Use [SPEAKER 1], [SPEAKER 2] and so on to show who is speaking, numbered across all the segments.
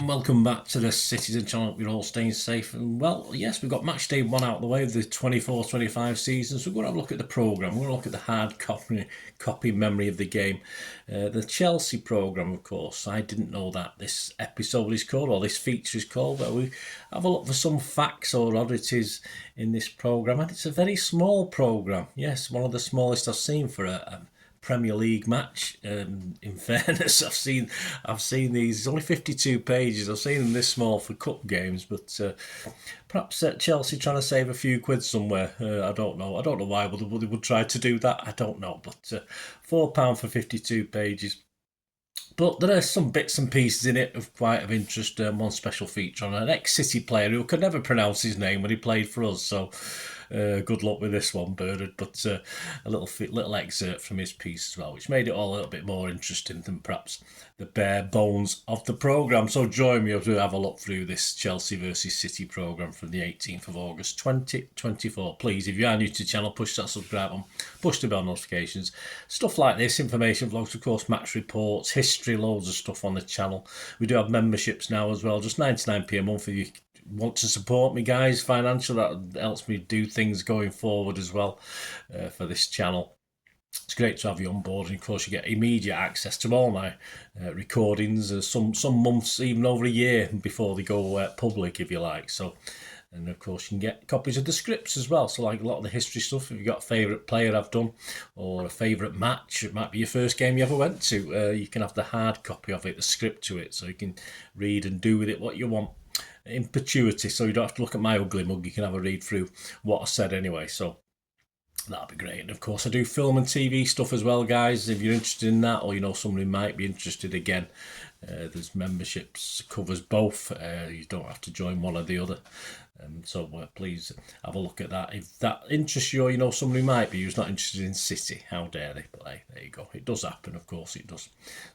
[SPEAKER 1] Welcome back to the Citizen channel. You're all staying safe, and well, yes, we've got match day 1 out of the way of the 24-25 season, so we're going to have a look at the programme. We're going to look at the hard copy memory of the game. The Chelsea programme, of course, I didn't know that this episode is called, or this feature is called, but we have a look for some facts or oddities in this programme, and it's a very small programme. Yes, one of the smallest I've seen for a Premier League match. In fairness, I've seen these. It's only 52 pages. I've seen them this small for cup games, but perhaps Chelsea trying to save a few quid somewhere. I don't know. I don't know why they would try to do that. I don't know. But £4 for 52 pages. But there are some bits and pieces in it of quite of interest. One special feature on an ex-City player who could never pronounce his name when he played for us. So good luck with this one, Bernard. But a little excerpt from his piece as well, which made it all a little bit more interesting than perhaps the bare bones of the programme. So join me as we have a look through this Chelsea versus City programme from the 18th of August 2024. Please, if you are new to the channel, push that subscribe button, push the bell notifications. Stuff like this, information vlogs, of course, match reports, history, loads of stuff on the channel. We do have memberships now as well, just 99p a month if you want to support me, guys, financial. That helps me do things going forward as well for this channel. It's great to have you on board, and of course you get immediate access to all my recordings, some months, even over a year before they go public, if you like. So, and of course you can get copies of the scripts as well, so like a lot of the history stuff. If you've got a favourite player I've done, or a favourite match, it might be your first game you ever went to, you can have the hard copy of it, the script to it, so you can read and do with it what you want in perpetuity, so you don't have to look at my ugly mug. You can have a read through what I said anyway, so that'd be great. And of course I do film and TV stuff as well, guys. If you're interested in that, or you know somebody might be interested, again, there's memberships, covers both. You don't have to join one or the other. So please have a look at that. If that interests you, or you know somebody might be who's not interested in City, how dare they? But hey, there you go. It does happen, of course it does.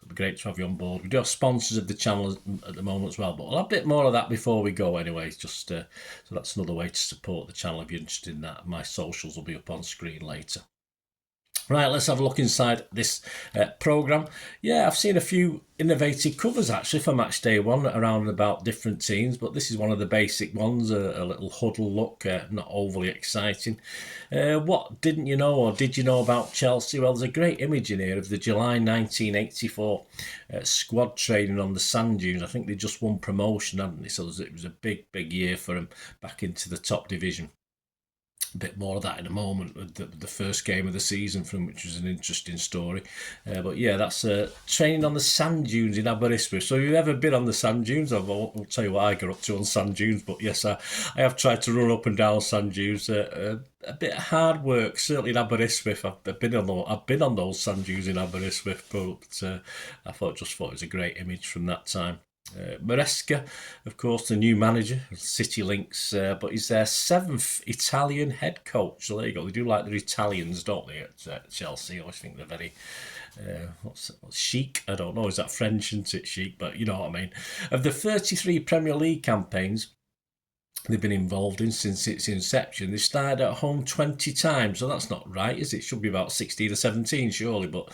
[SPEAKER 1] It'll be great to have you on board. We do have sponsors of the channel at the moment as well, but we'll have a bit more of that before we go anyway. Just so that's another way to support the channel if you're interested in that. My socials will be up on screen later. Right, let's have a look inside this programme. Yeah, I've seen a few innovative covers actually for match day 1 around about different teams, but this is one of the basic ones, a little huddle look, not overly exciting. What didn't you know, or did you know about Chelsea? Well, there's a great image in here of the July 1984 squad training on the sand dunes. I think they just won promotion, hadn't they? So it was a big year for them back into the top division. A bit more of that in a moment with the first game of the season from which was an interesting story. But yeah, that's training on the sand dunes in Aberystwyth. So if you've ever been on the sand dunes, I'll tell you what I got up to on sand dunes, but yes, I have tried to run up and down sand dunes. A bit of hard work, certainly in Aberystwyth. I've been on those sand dunes in Aberystwyth, but I thought it was a great image from that time. Maresca, of course, the new manager of City Links, but he's their 7th Italian head coach. So there you go. They do like their Italians, don't they, at Chelsea? I always think they're very what's chic. I don't know. Is that French? Isn't it chic? But you know what I mean. Of the 33 Premier League campaigns they've been involved in since its inception, they started at home 20 times, so that's not right, is it? It should be about 16 or 17 surely, but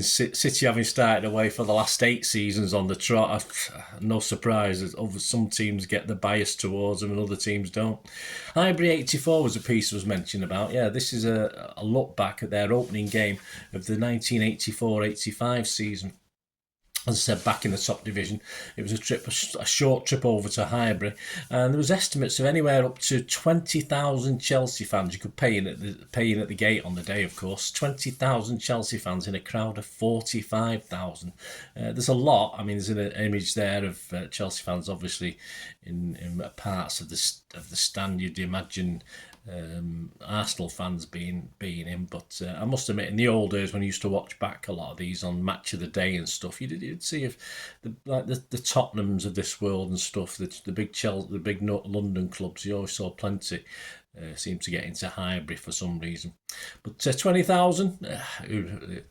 [SPEAKER 1] City having started away for the last 8 seasons on the trot, no surprise, some teams get the bias towards them and other teams don't. Highbury 84 was a piece I was mentioning about. Yeah, this is a look back at their opening game of the 1984-85 season. As I said, back in the top division, it was a short trip over to Highbury, and there was estimates of anywhere up to 20,000 Chelsea fans. You could pay in at the gate on the day, of course. 20,000 Chelsea fans in a crowd of 45,000. There's a lot. I mean, there's an image there of Chelsea fans, obviously, in parts of the stand. You'd imagine Arsenal fans being in, but I must admit, in the old days when I used to watch back a lot of these on Match of the Day and stuff, you'd see if the Tottenhams of this world and stuff, the big London clubs, you always saw plenty seemed to get into Highbury for some reason. But 20,000,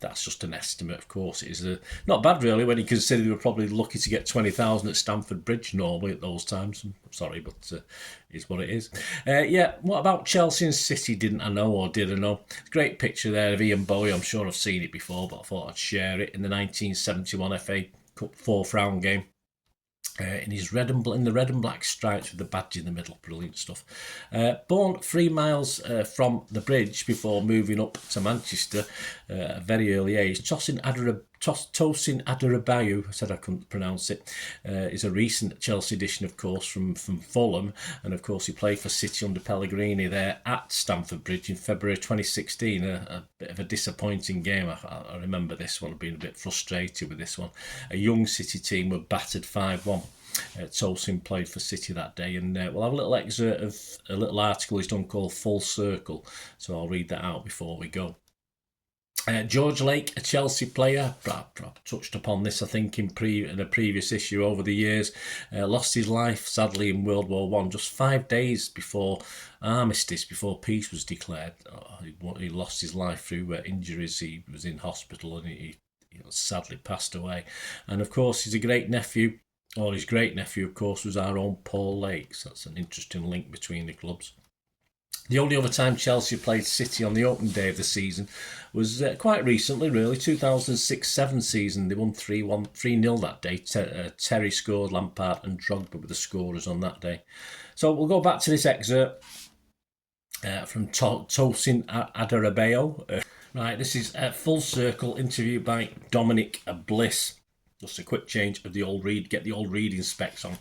[SPEAKER 1] that's just an estimate, of course. It is not bad, really, when you consider we were probably lucky to get 20,000 at Stamford Bridge normally at those times. I'm sorry, but it's what it is. What about Chelsea and City? Didn't I know, or did I know? Great picture there of Ian Bowie. I'm sure I've seen it before, but I thought I'd share it in the 1971 FA Cup 4th round game. In the red and black stripes with the badge in the middle, brilliant stuff. Born 3 miles from the bridge before moving up to Manchester at a very early age, Tosin Adarabioyo, I said I couldn't pronounce it, is a recent Chelsea addition, of course, from Fulham, and of course he played for City under Pellegrini there at Stamford Bridge in February 2016. A bit of a disappointing game. I remember this one, being a bit frustrated with this one. A young City team were battered 5-1. Tosin played for City that day, and we'll have a little excerpt of a little article he's done called Full Circle, so I'll read that out before we go. George Lake, a Chelsea player, I touched upon this I think in a previous issue over the years, lost his life sadly in World War I just 5 days before armistice, before peace was declared. He lost his life through injuries. He was in hospital and he sadly passed away. And of course he's a great nephew, or his great nephew of course was our own Paul Lake, so that's an interesting link between the clubs. The only other time Chelsea played City on the opening day of the season was quite recently, really, 2006-07 season. They won 3-0 that day. Terry scored, Lampard and Drogba were the scorers on that day. So we'll go back to this excerpt from Tosin Adarabioyo. Right, this is a Full Circle interview by Dominic Bliss. Just a quick change of the old read, get the old reading specs on.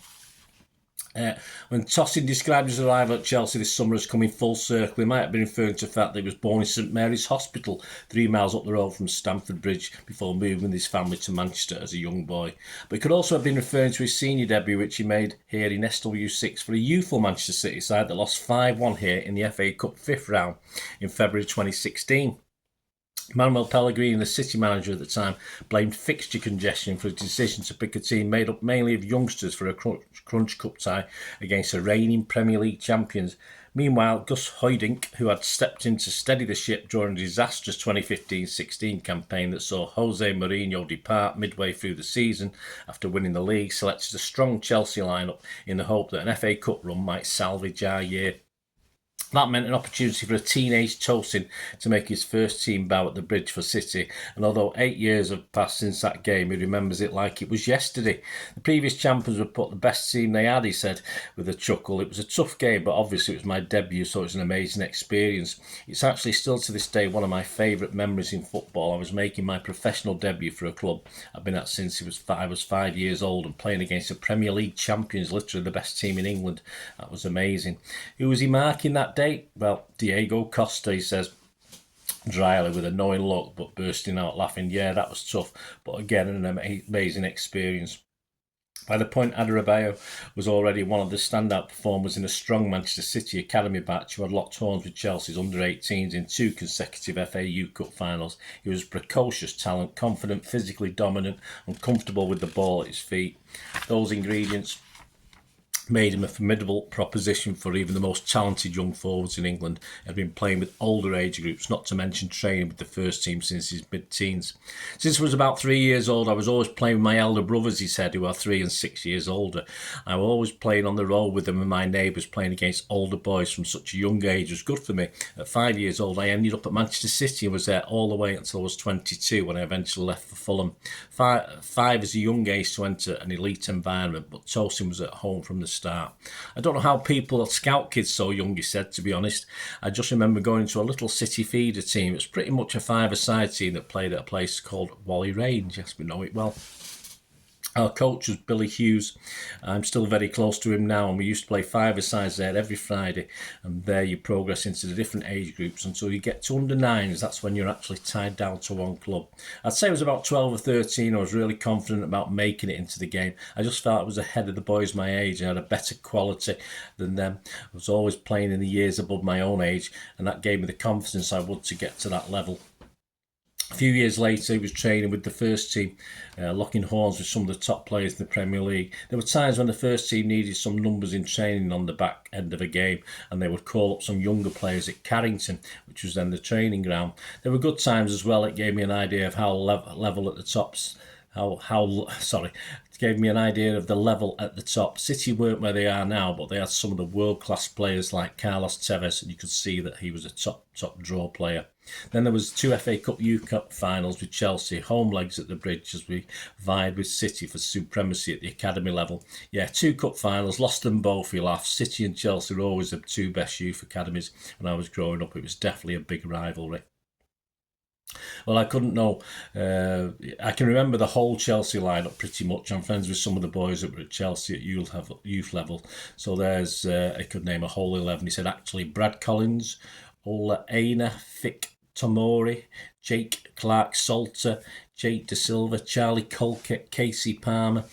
[SPEAKER 1] When Tosin described his arrival at Chelsea this summer as coming full circle, he might have been referring to the fact that he was born in St Mary's Hospital, 3 miles up the road from Stamford Bridge, before moving with his family to Manchester as a young boy. But he could also have been referring to his senior debut, which he made here in SW6 for a youthful Manchester City side that lost 5-1 here in the FA Cup 5th round in February 2016. Manuel Pellegrini, the City manager at the time, blamed fixture congestion for his decision to pick a team made up mainly of youngsters for a Crunch Cup tie against the reigning Premier League champions. Meanwhile, Gus Hiddink, who had stepped in to steady the ship during a disastrous 2015-16 campaign that saw Jose Mourinho depart midway through the season after winning the league, selected a strong Chelsea lineup in the hope that an FA Cup run might salvage our year. That meant an opportunity for a teenage Tosin to make his first team bow at the Bridge for City, and although 8 years have passed since that game, he remembers it like it was yesterday. The previous champions would put the best team they had, he said with a chuckle. It was a tough game, but obviously it was my debut, so it was an amazing experience. It's actually still to this day one of my favourite memories in football. I was making my professional debut for a club I've been at since I was 5 years old, and playing against the Premier League champions, literally the best team in England. That was amazing. Who was he marking that day? Well, Diego Costa, he says, dryly with a knowing look, but bursting out laughing. Yeah, that was tough, but again, an amazing experience. By the point, Adarabioyo was already one of the standout performers in a strong Manchester City academy batch who had locked horns with Chelsea's under-18s in 2 consecutive FA Cup finals. He was precocious talent, confident, physically dominant, and comfortable with the ball at his feet. Those ingredients made him a formidable proposition for even the most talented young forwards in England. He had been playing with older age groups, not to mention training with the first team since his mid-teens. Since I was about 3 years old, I was always playing with my elder brothers, he said, who are 3 and 6 years older. I was always playing on the road with them, and my neighbours playing against older boys from such a young age was good for me. At 5 years old, I ended up at Manchester City and was there all the way until I was 22 when I eventually left for Fulham. Five is a young age to enter an elite environment, but Tosin was at home from the start. I don't know how people scout kids so young, he said, to be honest. I just remember going to a little City feeder team. It was pretty much a five-a-side team that played at a place called Wally Range. Yes, we know it well. Our coach was Billy Hughes. I'm still very close to him now, and we used to play five-a-sides there every Friday, and there you progress into the different age groups until you get to under-9s. That's when you're actually tied down to one club. I'd say I was about 12 or 13. I was really confident about making it into the game. I just felt I was ahead of the boys my age and had a better quality than them. I was always playing in the years above my own age, and that gave me the confidence I would to get to that level. A few years later, he was training with the first team, locking horns with some of the top players in the Premier League. There were times when the first team needed some numbers in training on the back end of a game, and they would call up some younger players at Carrington, which was then the training ground. There were good times as well. It gave me an idea of how level at the tops. It gave me an idea of the level at the top. City weren't where they are now, but they had some of the world-class players like Carlos Tevez, and you could see that he was a top draw player. Then there was 2 FA Cup U Cup finals with Chelsea, home legs at the Bridge as we vied with City for supremacy at the academy level. Yeah, 2 cup finals, lost them both, you laugh. City and Chelsea were always the 2 best youth academies when I was growing up. It was definitely a big rivalry. Well, I couldn't know. I can remember the whole Chelsea lineup pretty much. I'm friends with some of the boys that were at Chelsea at youth level. So there's, I could name a whole 11. He said actually Brad Collins, Ola Aina, Fick Tomori, Jake Clark Salter, Jake De Silva, Charlie Colkett, Casey Palmer,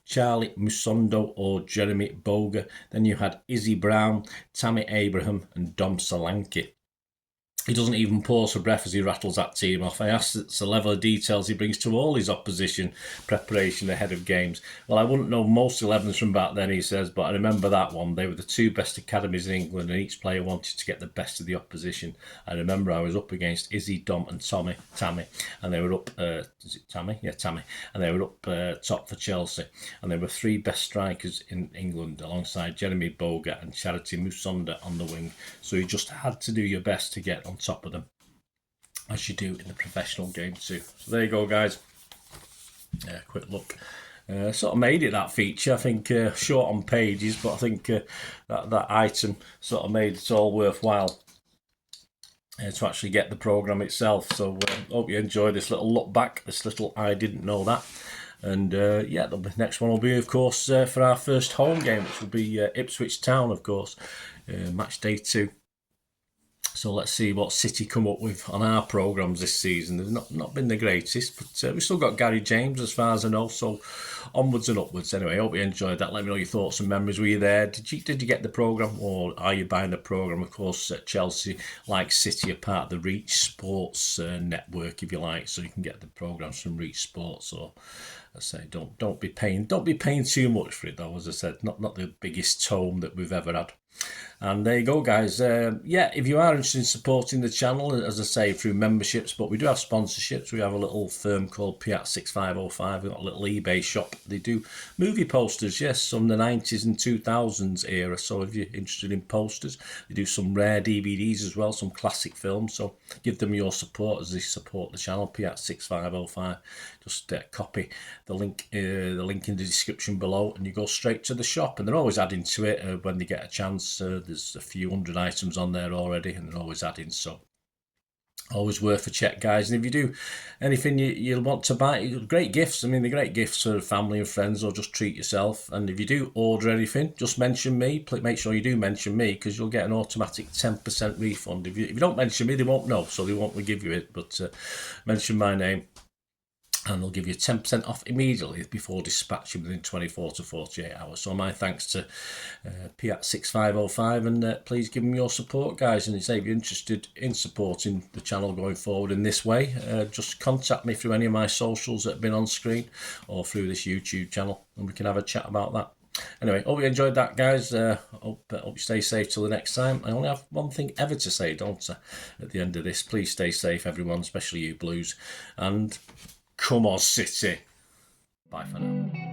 [SPEAKER 1] Charlie Musondo or Jeremy Boga. Then you had Izzy Brown, Tammy Abraham and Dom Solanke. He doesn't even pause for breath as he rattles that team off. I asked the level of details he brings to all his opposition preparation ahead of games. Well, I wouldn't know most 11s from back then, he says, but I remember that one. They were the 2 best academies in England, and each player wanted to get the best of the opposition. I remember I was up against Izzy, Dom and Tammy, and they were up, is it Tammy? Yeah, Tammy. And they were up top for Chelsea. And they were 3 best strikers in England, alongside Jeremy Boga and Charity Musonda on the wing. So you just had to do your best to get on top of them, as you do in the professional game too. So there you go, guys. Quick look. Sort of made it, that feature. I think short on pages, but I think that item sort of made it all worthwhile to actually get the programme itself. So hope you enjoy this little look back, this little I didn't know that. And yeah, the next one will be, of course, for our first home game, which will be Ipswich Town, of course, match day 2. So let's see what City come up with on our programmes this season. They've not been the greatest, but we've still got Gary James as far as I know, so onwards and upwards. Anyway, I hope you enjoyed that. Let me know your thoughts and memories. Were you there? Did you get the programme, or are you buying the programme? Of course, Chelsea, like City, are part of the Reach Sports network, if you like, so you can get the programmes from Reach Sports. Or I say, don't be paying too much for it though. As I said, not the biggest tome that we've ever had. And there you go, guys. Yeah, if you are interested in supporting the channel, as I say, through memberships, but we do have sponsorships. We have a little firm called Piat6505. We've got a little eBay shop. They do movie posters, yes, from the 90s and 2000s era. So if you're interested in posters, they do some rare DVDs as well, some classic films. So give them your support as they support the channel, Piat6505. Just copy the link in the description below, and you go straight to the shop. And they're always adding to it when they get a chance. There's a few hundred items on there already, and they're always adding, so always worth a check, guys. And if you do anything you'll want to buy, great gifts. I mean, they're great gifts for family and friends, or just treat yourself. And if you do order anything, just mention me. Make sure you do mention me, because you'll get an automatic 10% refund. If you don't mention me, they won't know, so they won't give you it. But mention my name, and they'll give you 10% off immediately before dispatching within 24 to 48 hours. So my thanks to Piat6505, and please give them your support, guys. And say if you're interested in supporting the channel going forward in this way, just contact me through any of my socials that have been on screen, or through this YouTube channel, and we can have a chat about that. Anyway, hope you enjoyed that, guys. Hope you stay safe till the next time. I only have one thing ever to say, don't I, at the end of this. Please stay safe, everyone, especially you Blues. And come on, City. Bye for now.